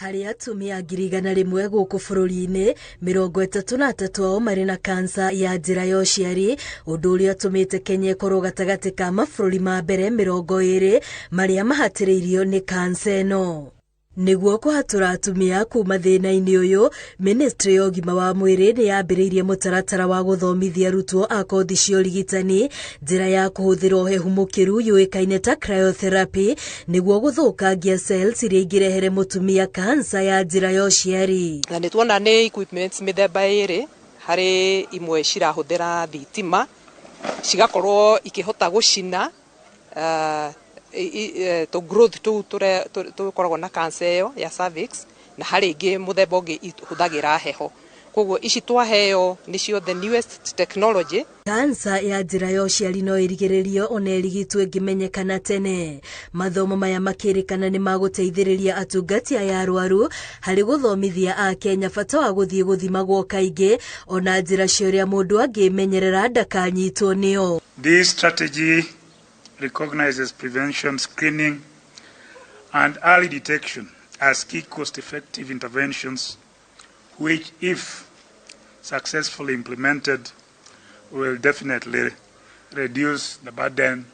Hari atumia 100,000 gũkũ bũrũri-inĩ, 33 ao marĩ na kansa ya njĩra ya ũciari, ũndũ ũrĩa ũtũmĩte Kenya ĩkorwo gatagatĩ ka mabũrũri ma mbere 20 marĩa mahatĩrĩirio nĩ kansa ĩno. Nĩguo kũhatũra atumia kuma thĩna-inĩ ũyũ, Ministry ya ũgima wa mwĩrĩ nĩ yambĩrĩirie mũtaratara wa gũthomithia arutwo a kothi cia ũrigitani njĩra ya kũhũthĩra ũhehu mũkĩru yũĩkaine ta cryotherapy nĩguo gũthũkangia cells iria ingĩrehere mũtumia kansa ya njĩra ya ũciari. Na nĩ tuona nĩ equipments mĩthemba ĩrĩ, harĩ imwe cirahũthĩra thitima cigakorwo ikĩhota gũcina to growth tukoragwo na cancer ĩyo ya cervix, na harĩ ingĩ mũthemba ũngĩ ihũthagĩra heho. Koguo ici twaheo nĩcio the newest technology. Kansa ya njĩra ya ũciari no ĩrigĩrĩrio ona ĩrigitwo ĩngĩmenyekana tene. Mathomo maya makĩrĩkana nĩ magũteithĩrĩria atungati aya arwaru harĩ gũthomithia a Kenya bata wa gũthiĩ gũthimagwo kaingĩ ona njĩra cia ũrĩa mũndũ angĩmenyerera ndakanyitwo nĩyo. This strategy recognizes prevention, screening, and early detection as key cost-effective interventions, which, if successfully implemented, will definitely reduce the burden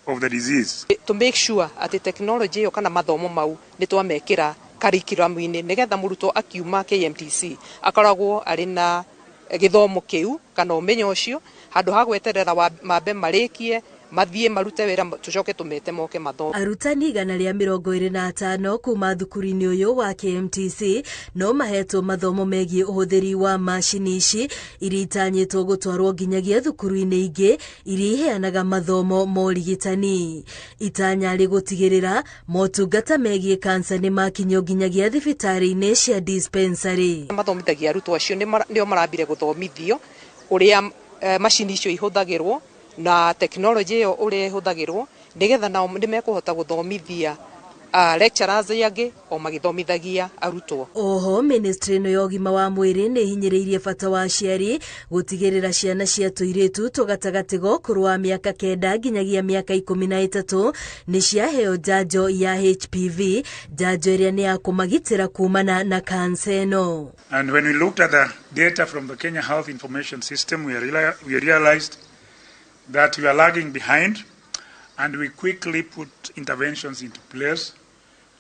of the disease. To make sure that the technology kana mathomo mau nĩ twamekĩra curriculum-inĩ nĩgetha mũrutwo akiuma KMTC akoragwo arĩ na gĩthomo kĩu kana ũmenyo ũcio handũ ha gweterera mambe marĩkie mathiĩ marute wĩra tucoke tumete moke mathomo. Arutani 125 kuma thukuru-inĩ ũyũ wa KMTC no mahetwo mathomo megiĩ ũhũthĩri wa macini ici iria itanyĩtwo gũtwarwo nginyagia thukuru-inĩ ingĩ iria iheanaga mathomo ma ũrigitani. Itanya rĩ gũtigĩrĩra motungata megiĩ kansa nĩ makinyio nginyagia thibitarĩ-inĩ cia dispensary. Mathomithagia arutwo acio nĩo marambire gũthomithio ũrĩa macini icio ihũthagĩrwo na technology ĩyo ũrĩa ihũthagĩrwo nĩgetha nao nĩ mekũhota gũthomithia lecturers angĩ o magĩthomithagia arutwo. Oho ministry ĩno ya ũgima wa mwĩrĩ nĩ hinyĩrĩirie bata wa aciari gũtigĩrĩra ciana cia tũirĩtu tũgatagatĩ ga ũkũrũ wa mĩaka 9 nginyagia mĩaka 13 nĩ ciaheo njanjo ya HPV, njanjo ĩrĩa nĩ ya kũmagitĩra kumana na kansa ĩno. And when we looked at the data from the Kenya Health Information System, we realized that we are lagging behind, and we quickly put interventions into place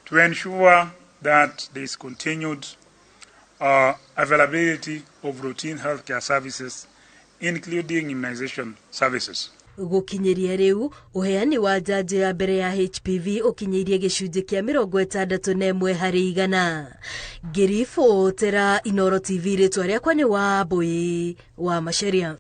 to ensure that there is continued availability of routine healthcare services, including immunization services. Gũkinyĩria rĩu ũheani wa njanjo ya mbere ya HPV ũkinyĩirie gĩcunjĩ kĩa 61 harĩ 100. Ngĩribotera Inooro TV rĩtwa rĩakwa nĩ Wambũi wa Macharia.